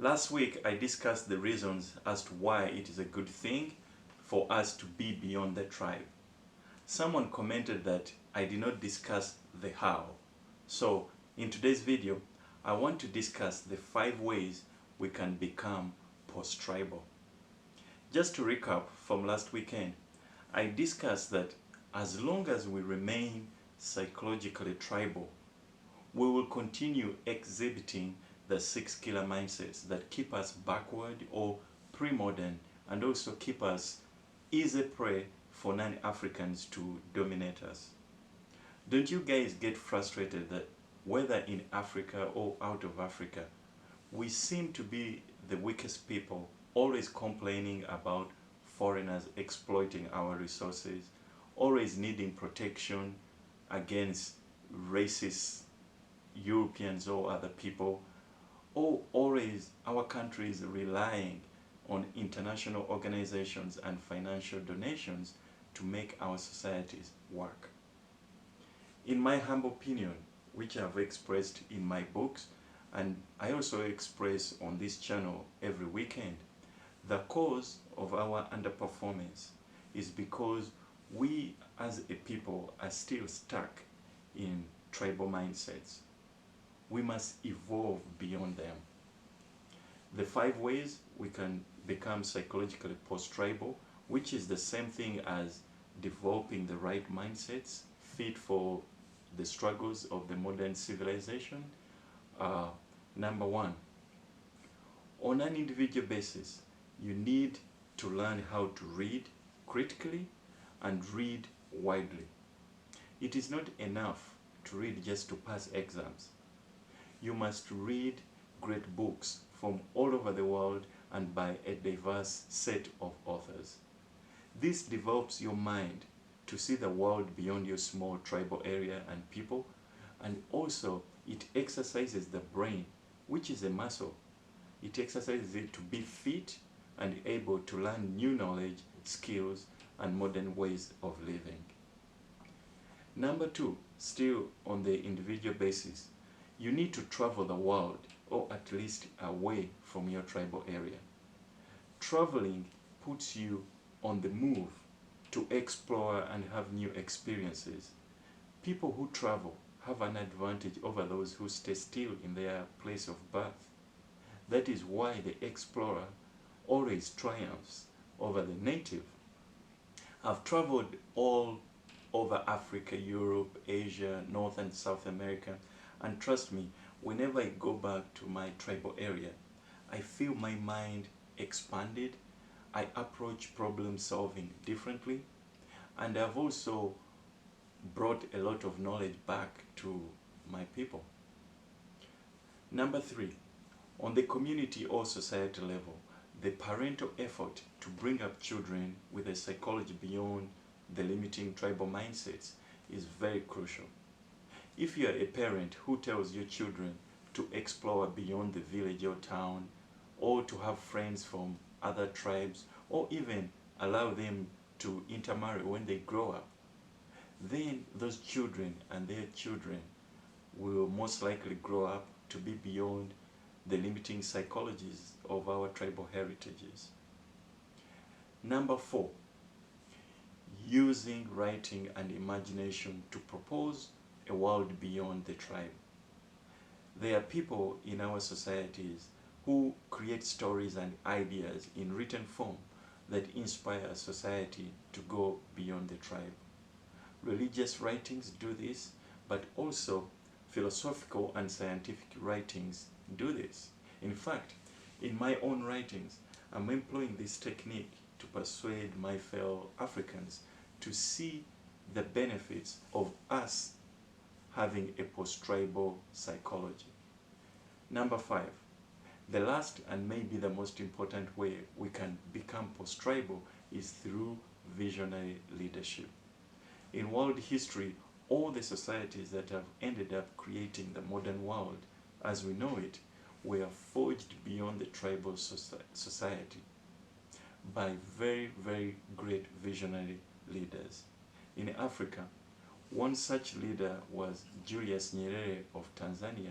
Last week I discussed the reasons as to why it is a good thing for us to be beyond the tribe. Someone commented that I did not discuss the how. So in today's video, I want to discuss the 5 ways we can become post-tribal. Just to recap from last weekend, I discussed that as long as we remain psychologically tribal, we will continue exhibiting the 6 killer mindsets that keep us backward or pre-modern and also keep us easy prey for non-Africans to dominate us. Don't you guys get frustrated that whether in Africa or out of Africa, we seem to be the weakest people, always complaining about foreigners exploiting our resources, always needing protection against racist Europeans or other people, or always our country is relying on international organizations and financial donations to make our societies work. In my humble opinion, which I've expressed in my books and I also express on this channel every weekend, the cause of our underperformance is because we as a people are still stuck in tribal mindsets. We must evolve beyond them. The 5 ways we can become psychologically post-tribal, which is the same thing as developing the right mindsets fit for the struggles of the modern civilization. Number 1, on an individual basis, you need to learn how to read critically and read widely. It is not enough to read just to pass exams. You must read great books from all over the world and by a diverse set of authors. This develops your mind to see the world beyond your small tribal area and people, and also it exercises the brain, which is a muscle. It exercises it to be fit and able to learn new knowledge, skills, and modern ways of living. Number 2, still on the individual basis, you need to travel the world, or at least away from your tribal area. Traveling puts you on the move to explore and have new experiences. People who travel have an advantage over those who stay still in their place of birth. That is why the explorer always triumphs over the native. I've traveled all over Africa, Europe, Asia, North and South America, and trust me, whenever I go back to my tribal area, I feel my mind expanded. I approach problem solving differently, and I've also brought a lot of knowledge back to my people. Number 3, on the community or society level, the parental effort to bring up children with a psychology beyond the limiting tribal mindsets is very crucial. If you are a parent who tells your children to explore beyond the village or town, or to have friends from other tribes, or even allow them to intermarry when they grow up, then those children and their children will most likely grow up to be beyond the limiting psychologies of our tribal heritages. Number 4, using writing and imagination to propose a world beyond the tribe. There are people in our societies who create stories and ideas in written form that inspire society to go beyond the tribe. Religious writings do this, but also philosophical and scientific writings do this. In fact, in my own writings, I'm employing this technique to persuade my fellow Africans to see the benefits of us having a post-tribal psychology. Number 5, the last and maybe the most important way we can become post-tribal is through visionary leadership. In world history, all the societies that have ended up creating the modern world as we know it were forged beyond the tribal society by very, very great visionary leaders. In Africa, one such leader was Julius Nyerere of Tanzania.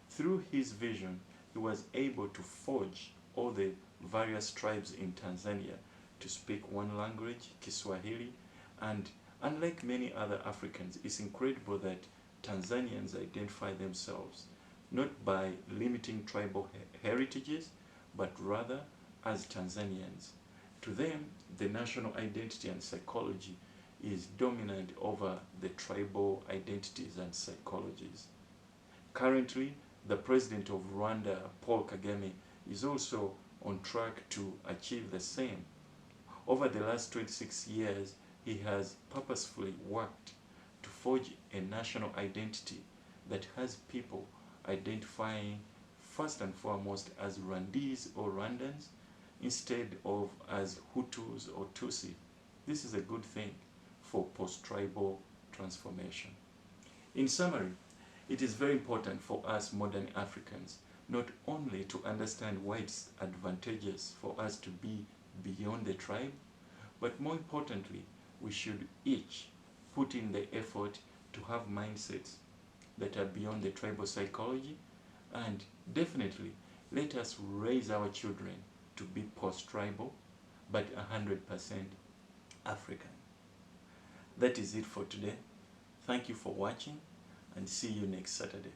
Through his vision, he was able to forge all the various tribes in Tanzania to speak one language, Kiswahili, and unlike many other Africans, it's incredible that Tanzanians identify themselves not by limiting tribal heritages, but rather as Tanzanians. To them, the national identity and psychology is dominant over the tribal identities and psychologies. Currently, the president of Rwanda, Paul Kagame, is also on track to achieve the same. Over the last 26 years, he has purposefully worked to forge a national identity that has people identifying first and foremost as Rwandese or Rwandans instead of as Hutus or Tutsi. This is a good thing for post-tribal transformation. In summary, it is very important for us modern Africans not only to understand why it's advantageous for us to be beyond the tribe, but more importantly, we should each put in the effort to have mindsets that are beyond the tribal psychology, and definitely let us raise our children to be post-tribal but 100% African. That is it for today. Thank you for watching and see you next Saturday.